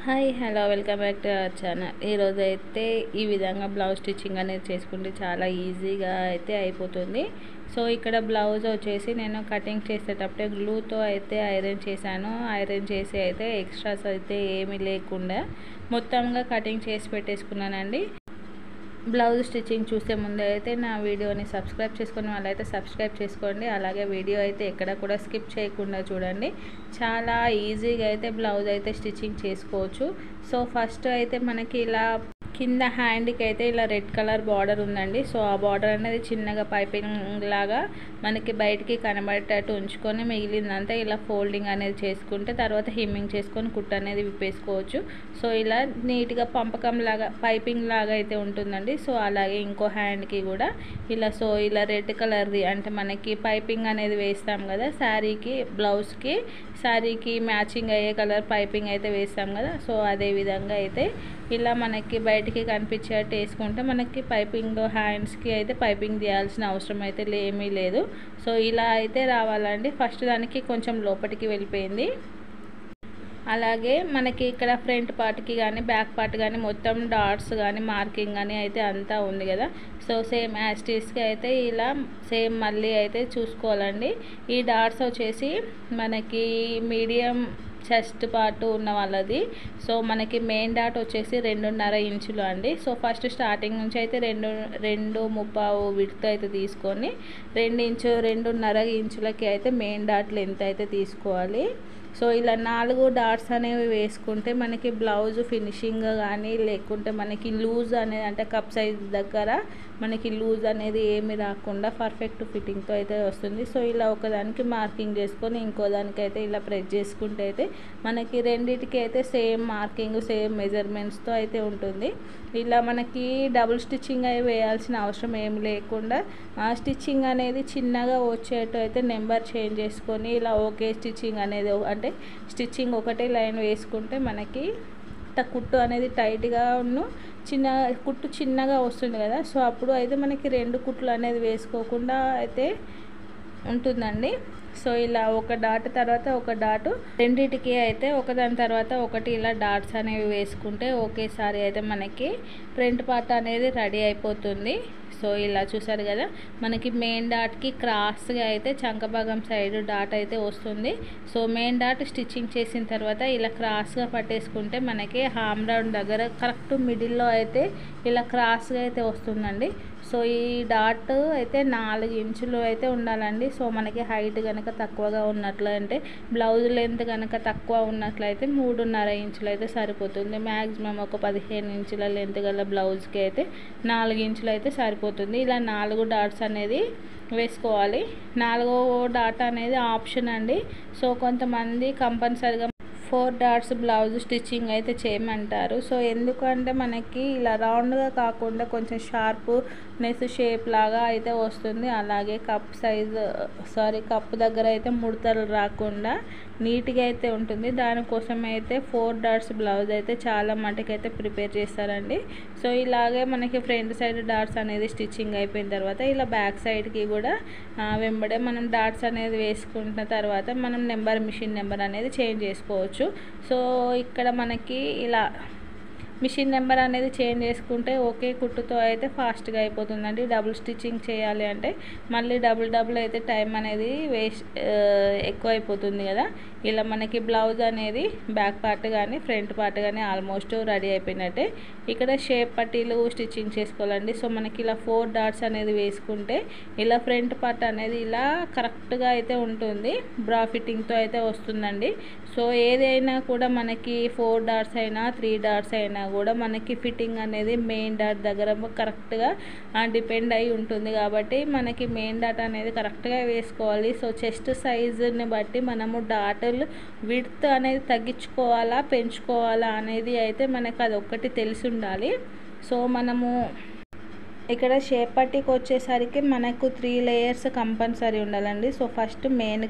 Hi hello welcome back to our channel. ఈరోజు అయితే ఈ విధంగా బ్లౌజ్ స్టిచ్చింగ్ అనేది చేసుకుంటే చాలా ఈజీగా అయితే అయిపోతుంది. సో ఇక్కడ బ్లౌజ్ వచ్చేసి నేను కటింగ్ చేసేటప్పుడే గ్లూతో అయితే ఐరన్ చేశాను. ఐరన్ చేసి అయితే ఎక్స్ట్రాస్ అయితే ఏమీ లేకుండా మొత్తంగా కటింగ్ చేసి పెట్టేసుకున్నానండి. బ్లౌజ్ స్టిచ్చింగ్ చూసే ముందు అయితే నా వీడియోని సబ్స్క్రైబ్ చేసుకునే వాళ్ళైతే సబ్స్క్రైబ్ చేసుకోండి. అలాగే వీడియో అయితే ఎక్కడ కూడా స్కిప్ చేయకుండా చూడండి. చాలా ఈజీగా అయితే బ్లౌజ్ అయితే స్టిచ్చింగ్ చేసుకోవచ్చు. సో ఫస్ట్ అయితే మనకి ఇలా కింద హ్యాండ్కి అయితే ఇలా రెడ్ కలర్ బార్డర్ ఉందండి. సో ఆ బార్డర్ అనేది చిన్నగా పైపింగ్ లాగా మనకి బయటికి కనబడేటట్టు ఉంచుకొని మిగిలిందంతా ఇలా ఫోల్డింగ్ అనేది చేసుకుంటే తర్వాత హిమ్మింగ్ చేసుకొని కుట్టు అనేది విప్పేసుకోవచ్చు. సో ఇలా నీట్గా పంపకం లాగా పైపింగ్ లాగా అయితే ఉంటుందండి. సో అలాగే ఇంకో హ్యాండ్కి కూడా ఇలా రెడ్ కలర్ది అంటే మనకి పైపింగ్ అనేది వేస్తాం కదా శారీకి బ్లౌజ్కి శారీకి మ్యాచింగ్ అయ్యే కలర్ పైపింగ్ అయితే వేస్తాం కదా. సో అదే విధంగా అయితే ఇలా మనకి బయటికి కనిపించేటట్టు వేసుకుంటే మనకి పైపింగ్ హ్యాండ్స్కి అయితే పైపింగ్ తీయాల్సిన అవసరం అయితే ఏమీ లేదు. సో ఇలా అయితే రావాలండి. ఫస్ట్ దానికి కొంచెం లోపలికి వెళ్ళిపోయింది. అలాగే మనకి ఇక్కడ ఫ్రంట్ పార్ట్కి కానీ బ్యాక్ పార్ట్ కానీ మొత్తం డాట్స్ కానీ మార్కింగ్ కానీ అయితే అంతా ఉంది కదా. సో సేమ్ యాస్టీస్కి అయితే ఇలా సేమ్ మళ్ళీ అయితే చూసుకోవాలండి. ఈ డాట్స్ వచ్చేసి మనకి మీడియం చెస్ట్ పార్ట్ ఉన్న వాళ్ళది. సో మనకి మెయిన్ డాట్ వచ్చేసి 2.5 ఇంచులు అండి. సో ఫస్ట్ స్టార్టింగ్ నుంచి అయితే 2.25 విడ్త్ అయితే తీసుకొని 2.5 ఇంచులకి అయితే మెయిన్ డాట్ లెంత్ అయితే తీసుకోవాలి. సో ఇలా 4 డాట్స్ అనేవి వేసుకుంటే మనకి బ్లౌజ్ ఫినిషింగ్ కానీ లేకుంటే మనకి లూజ్ అనేది అంటే కప్ సైజ్ దగ్గర మనకి లూజ్ అనేది ఏమి రాకుండా పర్ఫెక్ట్ ఫిట్టింగ్తో అయితే వస్తుంది. సో ఇలా ఒకదానికి మార్కింగ్ చేసుకొని ఇంకో దానికైతే ఇలా ప్రెస్ చేసుకుంటే అయితే మనకి రెండిటికి అయితే సేమ్ మార్కింగ్ సేమ్ మెజర్మెంట్స్తో అయితే ఉంటుంది. ఇలా మనకి డబుల్ స్టిచ్చింగ్ అవి వేయాల్సిన అవసరం ఏమి లేకుండా స్టిచ్చింగ్ అనేది చిన్నగా వచ్చేట్టు అయితే నెంబర్ చేంజ్ చేసుకొని ఇలా ఓకే స్టిచ్చింగ్ అనేది అంటే స్టిచ్చింగ్ ఒకటే లైన్ వేసుకుంటే మనకి కుట్టు అనేది టైట్గా కుట్టు చిన్నగా వస్తుంది కదా. సో అప్పుడు అయితే మనకి 2 కుట్లు అనేది వేసుకోకుండా అయితే ఉంటుందండి. సో ఇలా ఒక డాట్ తర్వాత ఒక డాట్ రెండిటికి అయితే ఒకదాని తర్వాత ఒకటి ఇలా డాట్స్ అనేవి వేసుకుంటే ఒకేసారి అయితే మనకి ఫ్రంట్ పార్ట్ అనేది రెడీ అయిపోతుంది. సో ఇలా చూసారు కదా మనకి మెయిన్ డాట్కి క్రాస్గా అయితే చంకభాగం సైడ్ డాట్ అయితే వస్తుంది. సో మెయిన్ డాట్ స్టిచ్చింగ్ చేసిన తర్వాత ఇలా క్రాస్గా పట్టేసుకుంటే మనకి హామ్ రౌండ్ దగ్గర కరెక్ట్ మిడిల్లో అయితే ఇలా క్రాస్గా అయితే వస్తుందండి. సో ఈ డాట్ అయితే 4 ఇంచులు అయితే ఉండాలండి. సో మనకి హైట్ కనుక తక్కువగా ఉన్నట్లయితే బ్లౌజ్ లెంత్ కనుక తక్కువ ఉన్నట్లయితే 3.5 ఇంచులు అయితే సరిపోతుంది. మ్యాక్సిమం ఒక 15 ఇంచుల లెంత్ గల బ్లౌజ్కి అయితే 4 ఇంచులు అయితే సరిపోతుంది. ఇలా 4 డాట్స్ అనేది వేసుకోవాలి. 4వ డాట్ అనేది ఆప్షన్ అండి. సో కొంతమంది కంపల్సరిగా 4 డాట్స్ బ్లౌజ్ స్టిచ్చింగ్ అయితే చేయమంటారు. సో ఎందుకంటే మనకి ఇలా రౌండ్గా కాకుండా కొంచెం షార్ప్నెస్ షేప్ లాగా అయితే వస్తుంది. అలాగే కప్ దగ్గర అయితే ముడతలు రాకుండా నీట్గా అయితే ఉంటుంది. దానికోసం అయితే 4 డాట్స్ బ్లౌజ్ అయితే చాలా మటుకైతే ప్రిపేర్ చేస్తారండి. సో ఇలాగే మనకి ఫ్రంట్ సైడ్ డాట్స్ అనేది స్టిచ్చింగ్ అయిపోయిన తర్వాత ఇలా బ్యాక్ సైడ్కి కూడా వెంబడే మనం డాట్స్ అనేది వేసుకున్న తర్వాత మనం మిషన్ నెంబర్ అనేది చేంజ్ చేసుకోవచ్చు. సో ఇక్కడ మనకి ఇలా మిషన్ నెంబర్ అనేది చేంజ్ చేసుకుంటే ఓకే కుట్టుతో అయితే ఫాస్ట్గా అయిపోతుందండి. డబుల్ స్టిచ్చింగ్ చేయాలి అంటే మళ్ళీ డబుల్ అయితే టైం అనేది ఎక్కువ అయిపోతుంది కదా. ఇలా మనకి బ్లౌజ్ అనేది బ్యాక్ పార్ట్ కానీ ఫ్రంట్ పార్ట్ కానీ ఆల్మోస్ట్ రెడీ అయిపోయినట్టే. ఇక్కడ షేప్ పట్టీలు స్టిచ్చింగ్ చేసుకోవాలండి. సో మనకి ఇలా 4 డాట్స్ అనేది వేసుకుంటే ఇలా ఫ్రంట్ పార్ట్ అనేది ఇలా కరెక్ట్గా అయితే ఉంటుంది. బ్రా ఫిట్టింగ్తో అయితే వస్తుందండి. సో ఏదైనా కూడా మనకి 4 డాట్స్ అయినా 3 డాట్స్ అయినా కూడా మనకి ఫిట్టింగ్ అనేది మెయిన్ డాట్ దగ్గర కరెక్ట్గా డిపెండ్ అయి ఉంటుంది కాబట్టి మనకి మెయిన్ డాట్ అనేది కరెక్ట్గా వేసుకోవాలి. సో చెస్ట్ సైజుని బట్టి మనము డాట్ విడ్త్ అనేది తగ్గించుకోవాలా పెంచుకోవాలా అనేది అయితే మనకు అది ఒక్కటి తెలిసి ఉండాలి. సో మనము ఇక్కడ షేప్ పట్టీకి వచ్చేసరికి మనకు 3 లేయర్స్ కంపల్సరీ ఉండాలండి. So first main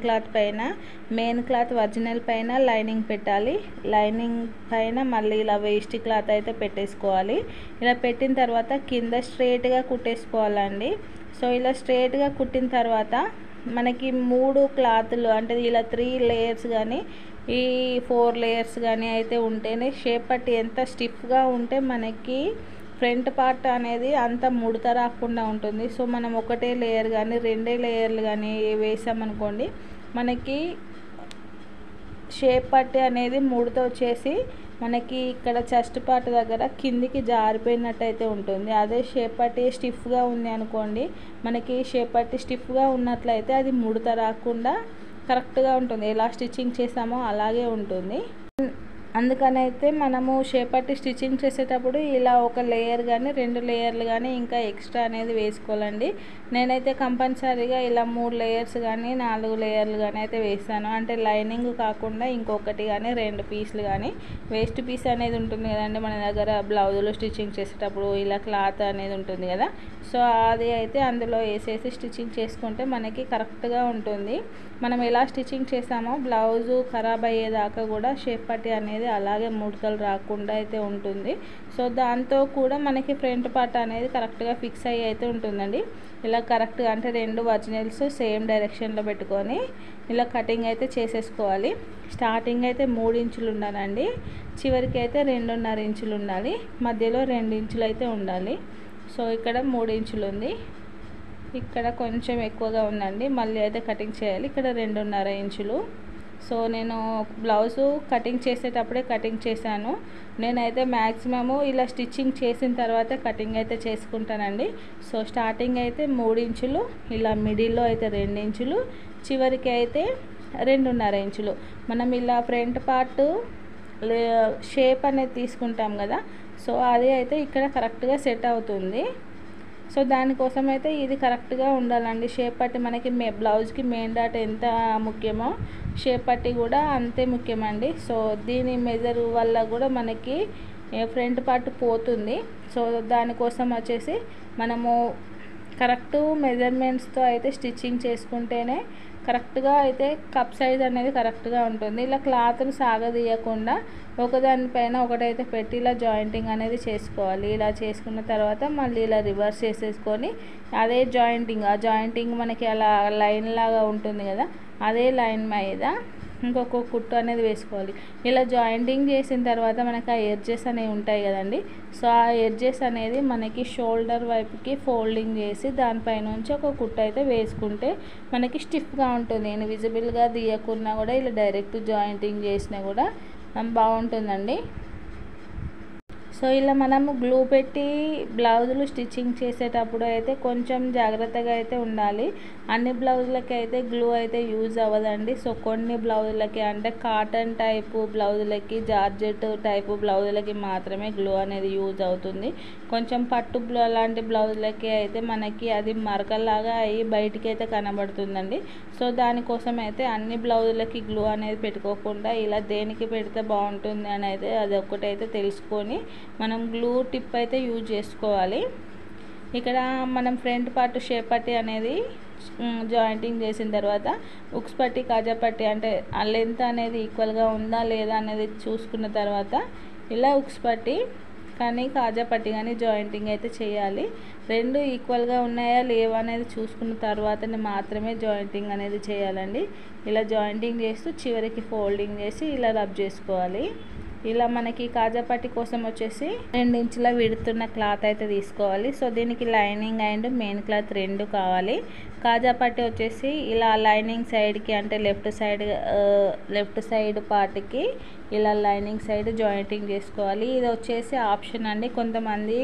cloth original పైన లైనింగ్ పెట్టాలి. లైనింగ్ పైన మళ్ళీ ఇలా వేస్ట్ క్లాత్ అయితే పెట్టేసుకోవాలి. ఇలా పెట్టిన తర్వాత కింద స్ట్రైట్గా కుట్టేసుకోవాలండి. సో ఇలా స్ట్రైట్గా కుట్టిన తర్వాత మనకి 3 క్లాతులు అంటే ఇలా 3 లేయర్స్ కానీ ఈ 4 లేయర్స్ కానీ అయితే ఉంటేనే షేప్ పట్టి ఎంత స్టిఫ్గా ఉంటే మనకి ఫ్రంట్ పార్ట్ అనేది అంత ముడత రాకుండా ఉంటుంది. సో మనం ఒకటే లేయర్ కానీ 2 లేయర్లు కానీ వేసామనుకోండి మనకి షేప్ పట్టి అనేది ముడత వచ్చేసి మనకి ఇక్కడ చెస్ట్ పార్ట్ దగ్గర కిందికి జారిపోయినట్టు అయితే ఉంటుంది. అదే షేప్ పట్టి స్టిఫ్గా ఉంది అనుకోండి, మనకి షేప్ పట్టి స్టిఫ్గా ఉన్నట్లయితే అది ముడత రాకుండా కరెక్ట్గా ఉంటుంది. ఎలా స్టిచ్చింగ్ చేసామో అలాగే ఉంటుంది. అందుకనైతే మనము షేప్ పట్టి స్టిచ్చింగ్ చేసేటప్పుడు ఇలా ఒక లేయర్ కానీ 2 లేయర్లు కానీ ఇంకా ఎక్స్ట్రా అనేది వేసుకోవాలండి. నేనైతే కంపల్సరీగా ఇలా 3 లేయర్స్ కానీ 4 లేయర్లు కానీ అయితే వేస్తాను. అంటే లైనింగ్ కాకుండా ఇంకొకటి కానీ 2 పీసులు కానీ వేస్ట్ పీస్ అనేది ఉంటుంది కదండి మన దగ్గర బ్లౌజులు స్టిచ్చింగ్ చేసేటప్పుడు ఇలా క్లాత్ అనేది ఉంటుంది కదా, సో అది అయితే అందులో వేసేసి స్టిచ్చింగ్ చేసుకుంటే మనకి కరెక్ట్గా ఉంటుంది. మనం ఎలా స్టిచ్చింగ్ చేసామో బ్లౌజు ఖరాబ్ అయ్యేదాకా కూడా షేప్ పట్టి అనేది అలాగే ముడతలు రాకుండా అయితే ఉంటుంది. సో దాంతో కూడా మనకి ఫ్రంట్ పార్ట్ అనేది కరెక్ట్గా ఫిక్స్ అయ్యి అయితే ఉంటుందండి. ఇలా కరెక్ట్గా అంటే 2 ఒరిజినల్స్ సేమ్ డైరెక్షన్లో పెట్టుకొని ఇలా కటింగ్ అయితే చేసేసుకోవాలి. స్టార్టింగ్ అయితే 3 ఇంచులు ఉండాలండి, చివరికి అయితే 2.5 ఇంచులు ఉండాలి, మధ్యలో 2 ఇంచులు అయితే ఉండాలి. సో ఇక్కడ 3 ఇంచులు ఉంది, ఇక్కడ కొంచెం ఎక్కువగా ఉందండి, మళ్ళీ అయితే కటింగ్ చేయాలి. ఇక్కడ 2.5 ఇంచులు. సో నేను బ్లౌజు కటింగ్ చేసేటప్పుడే కటింగ్ చేశాను. నేనైతే మ్యాక్సిమము ఇలా స్టిచ్చింగ్ చేసిన తర్వాత కటింగ్ అయితే చేసుకుంటానండి. సో స్టార్టింగ్ అయితే 3 ఇంచులు, ఇలా మిడిల్లో అయితే 2 ఇంచులు, చివరికి అయితే 2.5 ఇంచులు. మనం ఇలా ఫ్రంట్ పార్ట్ షేప్ అనేది తీసుకుంటాం కదా, సో అది అయితే ఇక్కడ కరెక్ట్గా సెట్ అవుతుంది. సో దానికోసం అయితే ఇది కరెక్ట్గా ఉండాలండి. షేప్ పట్టి మనకి బ్లౌజ్కి మెయిన్ డాట్ ఎంత ముఖ్యమో షేప్ పట్టి కూడా అంతే ముఖ్యమండి. సో దీని మెజర్ వల్ల కూడా మనకి ఫ్రంట్ పార్ట్ పోతుంది. సో దానికోసం వచ్చేసి మనము కరెక్ట్ మెజర్మెంట్స్తో అయితే స్టిచ్చింగ్ చేసుకుంటేనే కరెక్ట్గా అయితే కప్ సైజ్ అనేది కరెక్ట్గా ఉంటుంది. ఇలా క్లాత్ని సాగదీయకుండా ఒకదానిపైన ఒకటైతే పెట్టి ఇలా జాయింటింగ్ అనేది చేసుకోవాలి. ఇలా చేసుకున్న తర్వాత మళ్ళీ ఇలా రివర్స్ చేసేసుకొని అదే జాయింటింగ్, ఆ జాయింటింగ్ మనకి అలా లైన్ లాగా ఉంటుంది కదా, అదే లైన్ మీద ఇంకొక కుట్టు అనేది వేసుకోవాలి. ఇలా జాయింటింగ్ చేసిన తర్వాత మనకి ఆ ఎడ్జెస్ అనేవి ఉంటాయి కదండి, సో ఆ ఎడ్జెస్ అనేది మనకి షోల్డర్ వైపుకి ఫోల్డింగ్ చేసి దానిపైనుంచి ఒక కుట్టు అయితే వేసుకుంటే మనకి స్టిఫ్గా ఉంటుంది. విజిబుల్గా తీయకున్నా కూడా ఇలా డైరెక్ట్ జాయింటింగ్ చేసినా కూడా బాగుంటుందండి. సో ఇలా మనము గ్లూ పెట్టి బ్లౌజులు స్టిచ్చింగ్ చేసేటప్పుడు అయితే కొంచెం జాగ్రత్తగా అయితే ఉండాలి. అన్ని బ్లౌజులకి అయితే గ్లూ అయితే యూజ్ అవ్వదండి. సో కొన్ని బ్లౌజులకి అంటే కాటన్ టైపు బ్లౌజులకి, జార్జెట్ టైపు బ్లౌజులకి మాత్రమే గ్లూ అనేది యూజ్ అవుతుంది. కొంచెం పట్టు లాంటి బ్లౌజులకి అయితే మనకి అది మరకలాగా అయ్యి బయటికి అయితే కనబడుతుందండి. సో దానికోసం అయితే అన్ని బ్లౌజులకి గ్లూ అనేది పెట్టుకోకుండా ఇలా దేనికి పెడితే బాగుంటుంది అని అయితే అది ఒక్కటైతే తెలుసుకొని మనం గ్లూ టిప్ అయితే యూజ్ చేసుకోవాలి. ఇక్కడ మనం ఫ్రంట్ పార్ట్ షేప్ పట్టి అనేది జాయింటింగ్ చేసిన తర్వాత ఉక్స్ పట్టి, కాజా పట్టి అంటే ఆ లెంత్ అనేది ఈక్వల్గా ఉందా లేదా అనేది చూసుకున్న తర్వాత ఇలా ఉక్స్ పట్టి కానీ కాజా పట్టి కానీ జాయింటింగ్ అయితే చేయాలి. 2 ఈక్వల్గా ఉన్నాయా లేవా అనేది చూసుకున్న తర్వాతనే మాత్రమే జాయింటింగ్ అనేది చేయాలండి. ఇలా జాయింటింగ్ చేస్తూ చివరికి ఫోల్డింగ్ చేసి ఇలా రబ్ చేసుకోవాలి. ఇలా మనకి కాజా పట్టి కోసం వచ్చేసి 2 ఇంచుల విడుతున్న క్లాత్ అయితే తీసుకోవాలి. సో దీనికి లైనింగ్ అండ్ మెయిన్ క్లాత్ 2 కావాలి. కాజా పట్టి వచ్చేసి ఇలా లైనింగ్ సైడ్కి అంటే లెఫ్ట్ సైడ్ పార్ట్కి ఇలా లైనింగ్ సైడ్ జాయింటింగ్ చేసుకోవాలి. ఇది వచ్చేసి ఆప్షన్ అండి. కొంతమంది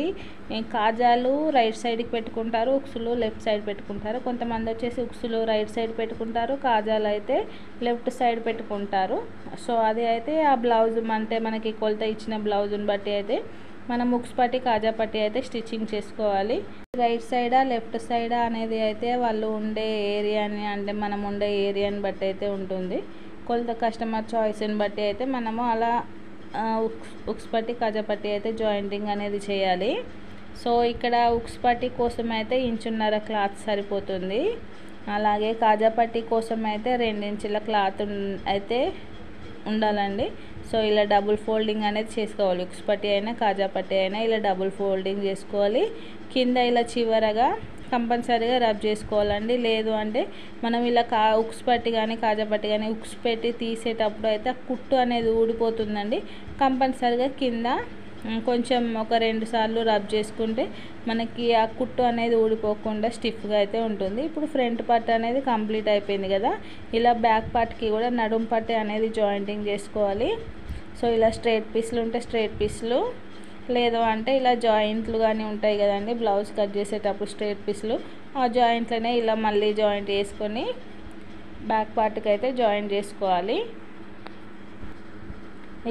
కాజాలు రైట్ సైడ్కి పెట్టుకుంటారు, ఉక్సులు లెఫ్ట్ సైడ్ పెట్టుకుంటారు. కొంతమంది వచ్చేసి ఉక్సులు రైట్ సైడ్ పెట్టుకుంటారు, కాజాలు అయితే లెఫ్ట్ సైడ్ పెట్టుకుంటారు. సో అది అయితే ఆ బ్లౌజ్ అంటే మనకి కొలత ఇచ్చిన బ్లౌజ్ని బట్టి అయితే మనం ఉక్స్ పట్టి, కాజా పట్టి అయితే స్టిచ్చింగ్ చేసుకోవాలి. రైట్ సైడా లెఫ్ట్ సైడా అనేది అయితే వాళ్ళు ఉండే ఏరియాని అంటే మనం ఉండే ఏరియాని బట్టి అయితే ఉంటుంది. కొలత కస్టమర్ చాయిస్ని బట్టి అయితే మనము అలా ఉక్స్ పట్టి, కాజా పట్టి అయితే జాయింటింగ్ అనేది చేయాలి. సో ఇక్కడ ఉక్స్ పట్టి కోసం అయితే 1.5 ఇంచు క్లాత్ సరిపోతుంది. అలాగే కాజా పట్టి కోసం అయితే 2 ఇంచుల క్లాత్ అయితే ఉండాలండి. సో ఇలా డబుల్ ఫోల్డింగ్ అనేది చేసుకోవాలి. ఉక్స్ పట్టి అయినా కాజా పట్టి అయినా ఇలా డబుల్ ఫోల్డింగ్ చేసుకోవాలి. కింద ఇలా చివరగా కంపల్సరీగా రబ్ చేసుకోవాలండి. లేదు అంటే మనం ఇలా ఉక్స్ పట్టి కానీ కాజా పట్టి కానీ ఉక్స్ పెట్టి తీసేటప్పుడు అయితే ఆ కుట్టు అనేది ఊడిపోతుందండి. కంపల్సరీగా కింద కొంచెం ఒక 2 సార్లు రబ్ చేసుకుంటే మనకి ఆ కుట్టు అనేది ఊడిపోకుండా స్టిఫ్గా అయితే ఉంటుంది. ఇప్పుడు ఫ్రంట్ పార్ట్ అనేది కంప్లీట్ అయిపోయింది కదా. ఇలా బ్యాక్ పార్ట్కి కూడా నడుం పట్టి అనేది జాయింటింగ్ చేసుకోవాలి. సో ఇలా స్ట్రైట్ పీస్లు ఉంటే స్ట్రైట్ పీస్లు, లేదు అంటే ఇలా జాయింట్లు కానీ ఉంటాయి కదండి బ్లౌజ్ కట్ చేసేటప్పుడు స్ట్రైట్ పీస్లు, ఆ జాయింట్లనే ఇలా మళ్ళీ జాయింట్ చేసుకొని బ్యాక్ పార్ట్కి అయితే జాయింట్ చేసుకోవాలి.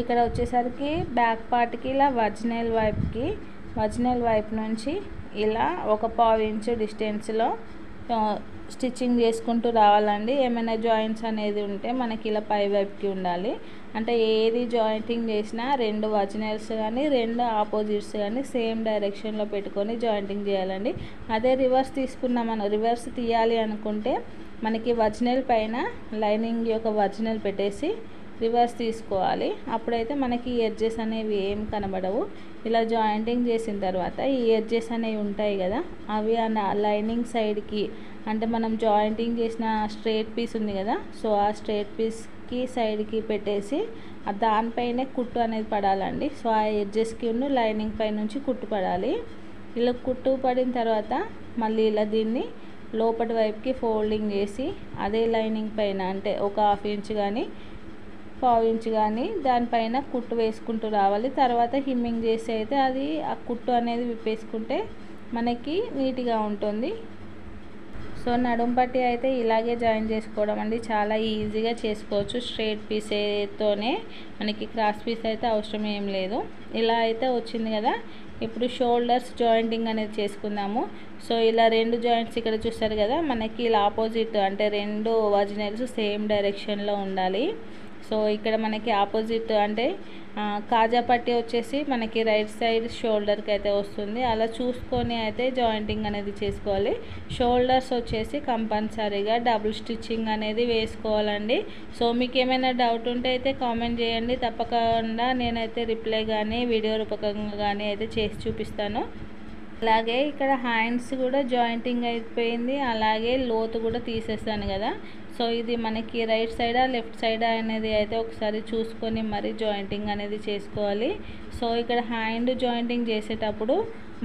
ఇక్కడ వచ్చేసరికి బ్యాక్ పార్ట్కి ఇలా ఒరిజినల్ వైపు నుంచి ఇలా ఒక 1/2 ఇంచు డిస్టెన్స్లో స్టిచ్చింగ్ చేసుకుంటూ రావాలండి. ఏమైనా జాయింట్స్ అనేది ఉంటే మనకి ఇలా పై వైపుకి ఉండాలి. అంటే ఏది జాయింటింగ్ చేసినా 2 ఒరిజినల్స్ కానీ 2 ఆపోజిట్స్ కానీ సేమ్ డైరెక్షన్లో పెట్టుకొని జాయింటింగ్ చేయాలండి. అదే రివర్స్ రివర్స్ తీయాలి అనుకుంటే మనకి ఒరిజినల్ పైన లైనింగ్ యొక్క ఒరిజినల్ పెట్టేసి రివర్స్ తీసుకోవాలి. అప్పుడైతే మనకి ఎడ్జెస్ అనేవి ఏం కనబడవు. ఇలా జాయింటింగ్ చేసిన తర్వాత ఈ ఎడ్జెస్ అనేవి ఉంటాయి కదా, అవి లైనింగ్ సైడ్కి అంటే మనం జాయింటింగ్ చేసిన స్ట్రైట్ పీస్ ఉంది కదా, సో ఆ స్ట్రైట్ పీస్కి సైడ్కి పెట్టేసి దానిపైనే కుట్టు అనేది పడాలండి. సో ఆ ఎడ్జెస్కి లైనింగ్ పై నుంచి కుట్టు పడాలి. ఇలా కుట్టు పడిన తర్వాత మళ్ళీ ఇలా దీన్ని లోపటి వైపుకి ఫోల్డింగ్ చేసి అదే లైనింగ్ పైన అంటే ఒక 1/2 ఇంచ్ కానీ 1/4 ఇంచ్ కానీ దానిపైన కుట్టు వేసుకుంటూ రావాలి. తర్వాత హిమ్మింగ్ చేసి అయితే అది ఆ కుట్టు అనేది విప్పేసుకుంటే మనకి నీట్గా ఉంటుంది. సో నడుం పట్టి అయితే ఇలాగే జాయిన్ చేసుకోవడం అండి, చాలా ఈజీగా చేసుకోవచ్చు. స్ట్రైట్ పీస్తోనే మనకి క్రాస్ పీస్ అయితే అవసరం ఏం లేదు. ఇలా అయితే వచ్చింది కదా. ఇప్పుడు షోల్డర్స్ జాయింటింగ్ అనేది చేసుకుందాము. సో ఇలా 2 జాయింట్స్ ఇక్కడ చూస్తారు కదా, మనకి ఇలా ఆపోజిట్ అంటే 2 ఒరిజినల్స్ సేమ్ డైరెక్షన్లో ఉండాలి. సో ఇక్కడ మనకి ఆపోజిట్ అంటే కాజా పట్టి వచ్చేసి మనకి రైట్ సైడ్ షోల్డర్కి అయితే వస్తుంది. అలా చూసుకొని అయితే జాయింటింగ్ అనేది చేసుకోవాలి. షోల్డర్స్ వచ్చేసి కంపల్సరీగా డబుల్ స్టిచ్చింగ్ అనేది వేసుకోవాలండి. సో మీకు ఏమైనా డౌట్ ఉంటే అయితే కామెంట్ చేయండి, తప్పకుండా నేనైతే రిప్లై కానీ వీడియో రూపకంగా కానీ అయితే చేసి చూపిస్తాను. అలాగే ఇక్కడ హ్యాండ్స్ కూడా జాయింటింగ్ అయిపోయింది, అలాగే లోతు కూడా తీసేస్తాను కదా. సో ఇది మనకి రైట్ సైడా లెఫ్ట్ సైడా అనేది అయితే ఒకసారి చూసుకొని మరి జాయింటింగ్ అనేది చేసుకోవాలి. సో ఇక్కడ హ్యాండ్ జాయింటింగ్ చేసేటప్పుడు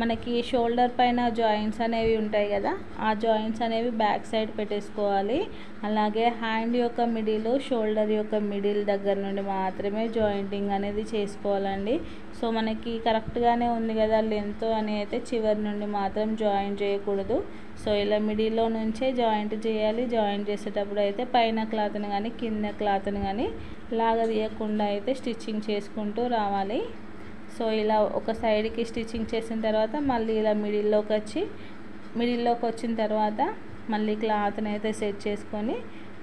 మనకి షోల్డర్ పైన జాయింట్స్ అనేవి ఉంటాయి కదా, ఆ జాయింట్స్ అనేవి బ్యాక్ సైడ్ పెట్టేసుకోవాలి. అలాగే హ్యాండ్ యొక్క మిడిల్ షోల్డర్ యొక్క మిడిల్ దగ్గర నుండి మాత్రమే జాయింటింగ్ అనేది చేసుకోవాలండి. సో మనకి కరెక్ట్గానే ఉంది కదా లెంత్ అని అయితే చివరి నుండి మాత్రం జాయింట్ చేయకూడదు. సో ఇలా మిడిల్లో నుంచే జాయింట్ చేయాలి. జాయింట్ చేసేటప్పుడు అయితే పైన క్లాత్ని కానీ కింద క్లాత్ని కానీ లాగదీయకుండా అయితే స్టిచ్చింగ్ చేసుకుంటూ రావాలి. సో ఇలా ఒక సైడ్కి స్టిచ్చింగ్ చేసిన తర్వాత మళ్ళీ ఇలా మిడిల్లోకి వచ్చిన తర్వాత మళ్ళీ క్లాత్ని అయితే సెట్ చేసుకొని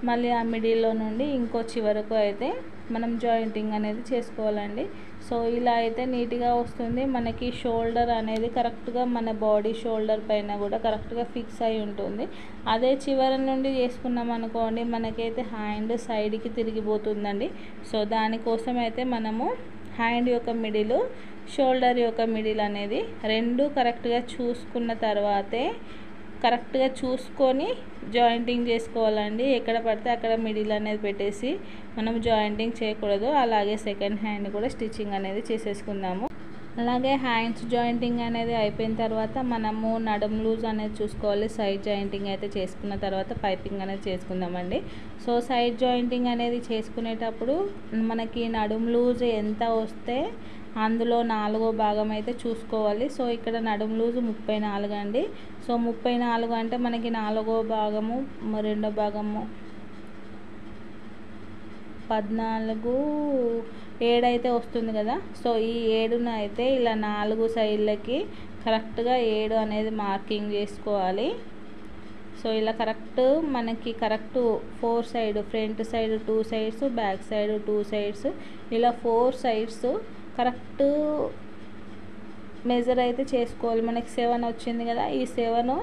మళ్ళీ ఆ మిడిల్లో నుండి ఇంకో చివరకు అయితే మనం జాయింటింగ్ అనేది చేసుకోవాలండి. సో ఇలా అయితే నీట్గా వస్తుంది. మనకి షోల్డర్ అనేది కరెక్ట్గా మన బాడీ షోల్డర్ పైన కూడా కరెక్ట్గా ఫిక్స్ అయి ఉంటుంది. అదే చివరి నుండి చేసుకున్నాం అనుకోండి మనకైతే హ్యాండ్ సైడ్కి తిరిగిపోతుందండి. సో దానికోసం అయితే మనము హ్యాండ్ యొక్క మిడిల్ షోల్డర్ యొక్క మిడిల్ అనేది 2 కరెక్ట్గా చూసుకున్న తర్వాతే కరెక్ట్గా చూసుకొని జాయింటింగ్ చేసుకోవాలండి. ఎక్కడ పడితే అక్కడ మిడిల్ అనేది పెట్టేసి మనం జాయింటింగ్ చేయకూడదు. అలాగే సెకండ్ హ్యాండ్ కూడా స్టిచ్చింగ్ అనేది చేసేసుకుందాము. అలాగే హ్యాండ్స్ జాయింటింగ్ అనేది అయిపోయిన తర్వాత మనము నడుం లూజ్ అనేది చూసుకోవాలి. సైడ్ జాయింటింగ్ అయితే చేసుకున్న తర్వాత పైపింగ్ అనేది చేసుకుందామండి. సో సైడ్ జాయింటింగ్ అనేది చేసుకునేటప్పుడు మనకి నడుం లూజ్ ఎంత వస్తే అందులో 4వ భాగం అయితే చూసుకోవాలి. సో ఇక్కడ నడుం లూజు 34 అండి. సో 34 అంటే మనకి 4వ భాగము 2వ భాగము 14 7 అయితే వస్తుంది కదా. సో ఈ 7ను అయితే ఇలా 4 సైడ్లకి కరెక్ట్గా 7 అనేది మార్కింగ్ చేసుకోవాలి. సో ఇలా మనకి correct 4 side front side 2 sides back side 2 sides ఇలా 4 సైడ్స్ కరెక్ట్ మెజర్ అయితే చేసుకోవాలి. మనకి 7 వచ్చింది కదా, ఈ 7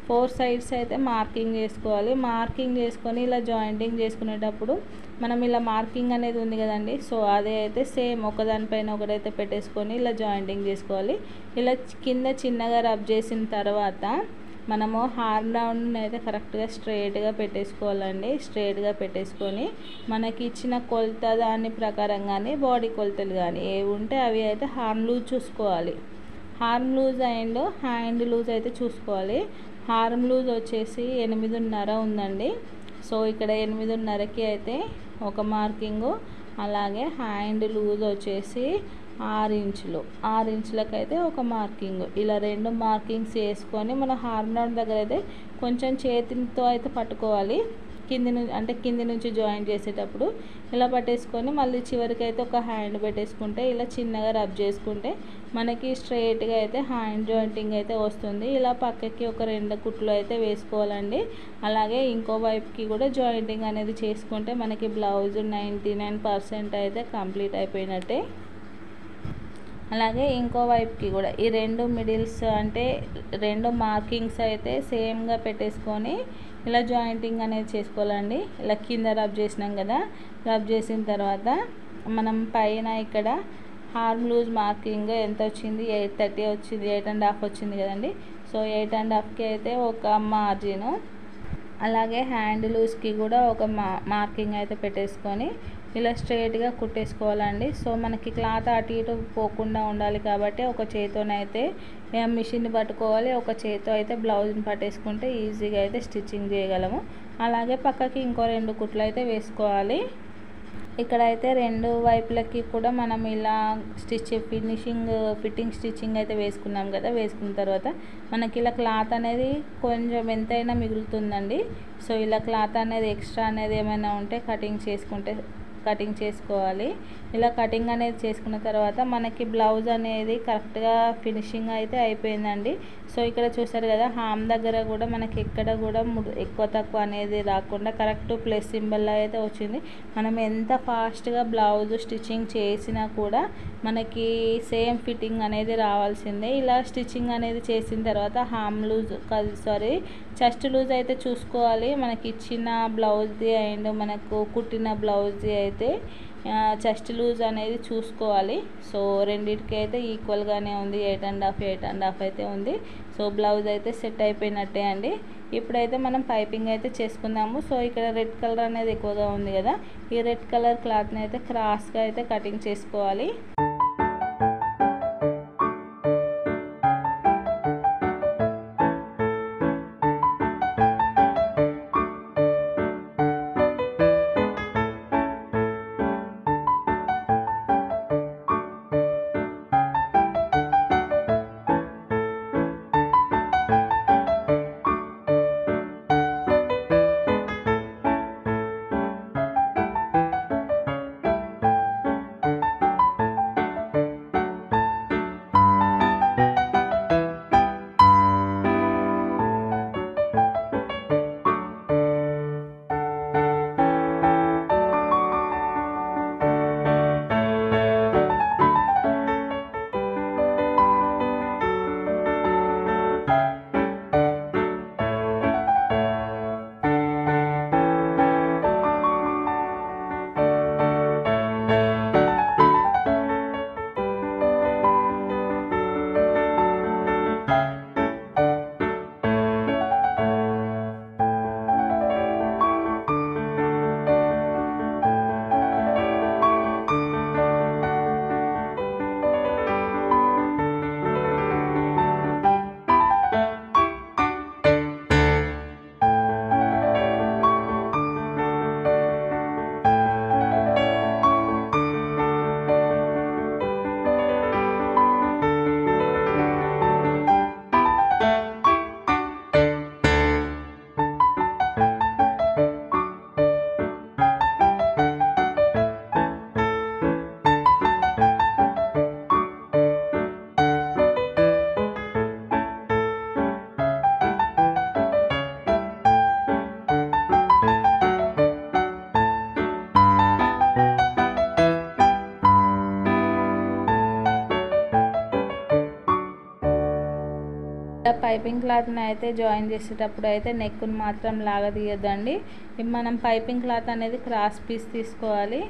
4 సైడ్స్ అయితే మార్కింగ్ చేసుకోవాలి. మార్కింగ్ చేసుకొని ఇలా జాయింటింగ్ చేసుకునేటప్పుడు మనం ఇలా మార్కింగ్ అనేది ఉంది కదండి, సో అదే అయితే సేమ్ ఒకదానిపైన ఒకటైతే పెట్టేసుకొని ఇలా జాయింటింగ్ చేసుకోవాలి. ఇలా కింద చిన్నగా రబ్ చేసిన తర్వాత మనము హార్మ్ రౌండ్ అయితే కరెక్ట్గా స్ట్రైట్గా పెట్టేసుకోవాలండి. స్ట్రైట్గా పెట్టేసుకొని మనకి ఇచ్చిన కొలత దాని ప్రకారంగానే బాడీ కొలతలు కానీ ఏవి ఉంటే అవి అయితే హార్మ్ లూజ్ చూసుకోవాలి. Arm loose and hand loose అయితే చూసుకోవాలి. హార్మ్ లూజ్ వచ్చేసి 8.5 ఉందండి. సో ఇక్కడ 8.5కి అయితే ఒక మార్కింగు, అలాగే హ్యాండ్ లూజ్ వచ్చేసి 6 ఇంచులు, 6 ఇంచులకైతే ఒక మార్కింగ్. ఇలా 2 మార్కింగ్స్ వేసుకొని మన హార్మ్ రౌండ్ దగ్గర అయితే కొంచెం చేతితో అయితే పట్టుకోవాలి. కింది నుంచి జాయిన్ చేసేటప్పుడు ఇలా పట్టేసుకొని మళ్ళీ చివరికి అయితే ఒక హ్యాండ్ పెట్టేసుకుంటే ఇలా చిన్నగా రబ్ చేసుకుంటే మనకి స్ట్రైట్గా అయితే హ్యాండ్ జాయింటింగ్ అయితే వస్తుంది. ఇలా పక్కకి ఒక 2 కుట్లు అయితే వేసుకోవాలండి. అలాగే ఇంకో వైపుకి కూడా జాయింటింగ్ అనేది చేసుకుంటే మనకి బ్లౌజ్ 99% అయితే కంప్లీట్ అయిపోయినట్టే. అలాగే ఇంకో వైపుకి కూడా ఈ 2 మిడిల్స్ అంటే 2 మార్కింగ్స్ అయితే సేమ్గా పెట్టేసుకొని ఇలా జాయింటింగ్ అనేది చేసుకోవాలండి. ఇలా కింద రబ్ చేసినాం కదా, రబ్ చేసిన తర్వాత మనం పైన ఇక్కడ హార్మ్ లూజ్ మార్కింగ్ ఎంత వచ్చింది, 8.30 వచ్చింది, 8.5 వచ్చింది కదండి. సో 8.5కి అయితే ఒక మార్జిన్, అలాగే హ్యాండ్ లూజ్కి కూడా ఒక మార్కింగ్ అయితే పెట్టేసుకొని ఇలా స్ట్రైట్గా కుట్టేసుకోవాలండి. సో మనకి క్లాత్ అటు ఇటు పోకుండా ఉండాలి కాబట్టి ఒక చేతితోనైతే మిషన్ని పట్టుకోవాలి, ఒక చేతితో అయితే బ్లౌజ్ని పట్టేసుకుంటే ఈజీగా అయితే స్టిచ్చింగ్ చేయగలము. అలాగే పక్కకి ఇంకో 2 కుట్లు అయితే వేసుకోవాలి. ఇక్కడైతే 2 వైపులకి కూడా మనం ఇలా ఫిట్టింగ్ స్టిచ్చింగ్ అయితే వేసుకున్నాం కదా. వేసుకున్న తర్వాత మనకి ఇలా క్లాత్ అనేది కొంచెం ఎంతైనా మిగులుతుందండి. సో ఇలా క్లాత్ అనేది ఎక్స్ట్రా అనేది ఏమైనా ఉంటే కటింగ్ చేసుకోవాలి. ఇలా కటింగ్ అనేది చేసుకున్న తర్వాత మనకి బ్లౌజ్ అనేది కరెక్ట్గా ఫినిషింగ్ అయితే అయిపోయిందండి. సో ఇక్కడ చూసారు కదా, హామ్ దగ్గర కూడా మనకి ఎక్కడ కూడా ఎక్కువ తక్కువ అనేది రాకుండా కరెక్ట్ ప్లస్ సింబల్ అయితే వచ్చింది. మనం ఎంత ఫాస్ట్గా బ్లౌజ్ స్టిచ్చింగ్ చేసినా కూడా మనకి సేమ్ ఫిట్టింగ్ అనేది రావాల్సిందే. ఇలా స్టిచ్చింగ్ అనేది చేసిన తర్వాత చెస్ట్ లూజ్ అయితే చూసుకోవాలి. మనకి ఇచ్చిన బ్లౌజ్ది అండ్ మనకు కుట్టిన బ్లౌజ్ది అయితే చెస్ట్ లూజ్ అనేది చూసుకోవాలి. సో రెండింటికి అయితే ఈక్వల్గానే ఉంది, 8.5 అయితే ఉంది. సో బ్లౌజ్ అయితే సెట్ అయిపోయినట్టే అండి. ఇప్పుడైతే మనం పైపింగ్ అయితే చేసుకుందాము. సో ఇక్కడ రెడ్ కలర్ అనేది ఎక్కువగా ఉంది కదా, ఈ రెడ్ కలర్ క్లాత్ని అయితే క్రాస్గా అయితే కటింగ్ చేసుకోవాలి. పైపింగ్ క్లాత్ని అయితే జాయిన్ చేసేటప్పుడు అయితే నెక్ను మాత్రం లాగదీయొద్దండి. మనం పైపింగ్ క్లాత్ అనేది క్రాస్ పీస్ తీసుకోవాలి.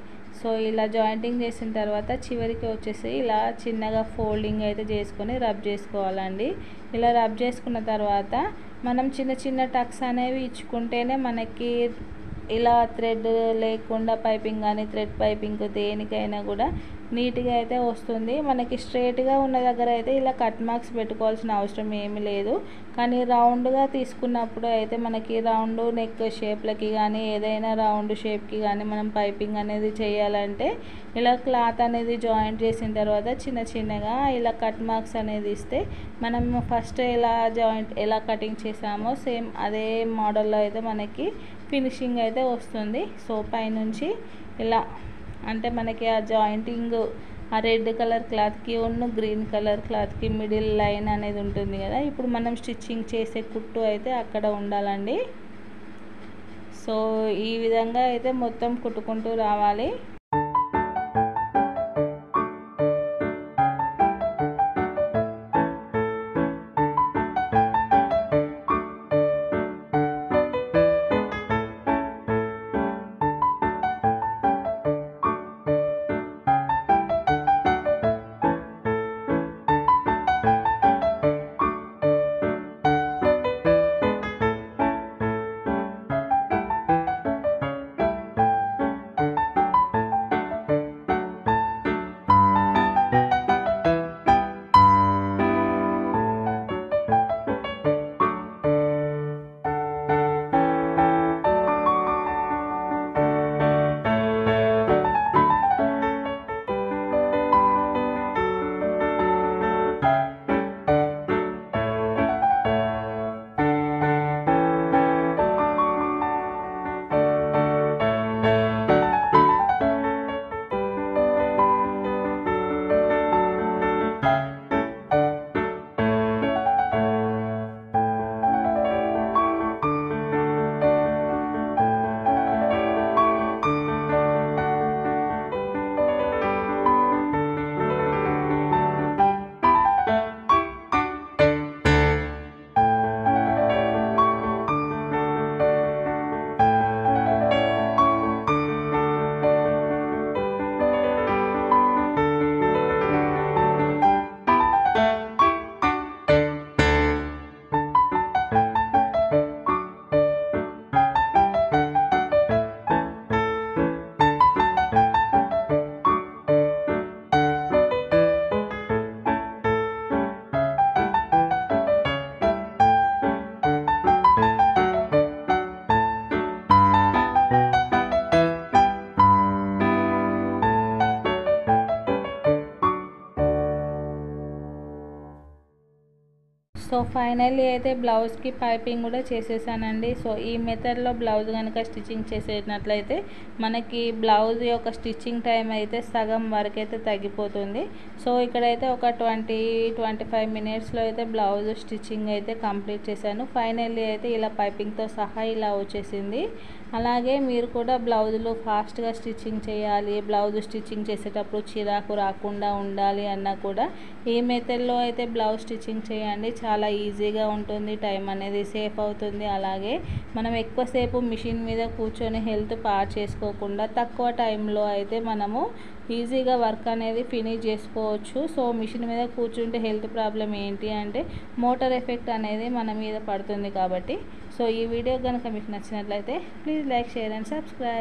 సో ఇలా జాయింటింగ్ చేసిన తర్వాత చివరికి వచ్చేసి ఇలా చిన్నగా ఫోల్డింగ్ అయితే చేసుకొని రబ్ చేసుకోవాలండి. ఇలా రబ్ చేసుకున్న తర్వాత మనం చిన్న చిన్న టక్స్ అనేవి ఇచ్చుకుంటేనే మనకి ఇలా థ్రెడ్ లేకుండా పైపింగ్ కానీ థ్రెడ్ పైపింగ్ దేనికైనా కూడా నీట్గా అయితే వస్తుంది. మనకి స్ట్రైట్గా ఉన్న దగ్గర అయితే ఇలా కట్ మార్క్స్ పెట్టుకోవాల్సిన అవసరం ఏమీ లేదు. కానీ రౌండ్గా తీసుకున్నప్పుడు అయితే మనకి రౌండ్ నెక్ షేప్లకి కానీ ఏదైనా రౌండ్ షేప్కి కానీ మనం పైపింగ్ అనేది చేయాలంటే ఇలా క్లాత్ అనేది జాయింట్ చేసిన తర్వాత చిన్న చిన్నగా ఇలా కట్ మార్క్స్ అనేది ఇస్తే మనం ఫస్ట్ ఎలా కటింగ్ చేసామో సేమ్ అదే మోడల్లో అయితే మనకి ఫినిషింగ్ అయితే వస్తుంది. సో పైనుంచి ఇలా అంటే మనకి ఆ జాయింటింగ్ ఆ రెడ్ కలర్ క్లాత్కి గ్రీన్ కలర్ క్లాత్కి మిడిల్ లైన్ అనేది ఉంటుంది కదా, ఇప్పుడు మనం స్టిచ్చింగ్ చేసే కుట్టు అయితే అక్కడ ఉండాలండి. సో ఈ విధంగా అయితే మొత్తం కుట్టుకుంటూ రావాలి. సో ఫైనల్లీ అయితే బ్లౌజ్కి పైపింగ్ కూడా చేసేసానండి. సో ఈ మెథడ్లో బ్లౌజ్ కనుక స్టిచ్చింగ్ చేసేటట్లయితే మనకి బ్లౌజ్ యొక్క స్టిచ్చింగ్ టైం అయితే సగం వరకు అయితే తగ్గిపోతుంది. సో ఇక్కడైతే ఒక 20-25 మినిట్స్లో అయితే బ్లౌజ్ స్టిచ్చింగ్ అయితే కంప్లీట్ చేశాను. ఫైనల్లీ అయితే ఇలా పైపింగ్తో సహా ఇలా వచ్చేసింది. అలాగే మీరు కూడా బ్లౌజులు ఫాస్ట్గా స్టిచ్చింగ్ చేయాలి, బ్లౌజ్ స్టిచ్చింగ్ చేసేటప్పుడు చిరాకు రాకుండా ఉండాలి అన్నా కూడా ఈ మెథడ్లో అయితే బ్లౌజ్ స్టిచ్చింగ్ చేయండి. చాలా ఈజీగా ఉంటుంది, టైం అనేది సేఫ్ అవుతుంది. అలాగే మనం ఎక్కువసేపు మిషన్ మీద కూర్చొని హెల్త్ పాడు చేసుకోకుండా తక్కువ టైంలో అయితే మనము ఈజీగా వర్క్ అనేది ఫినిష్ చేసుకోవచ్చు. సో మిషన్ మీద కూర్చుంటే హెల్త్ ప్రాబ్లం ఏంటి అంటే మోటార్ ఎఫెక్ట్ అనేది మన మీద పడుతుంది కాబట్టి. సో ఈ వీడియో కనుక మీకు నచ్చినట్లయితే please like, share and subscribe.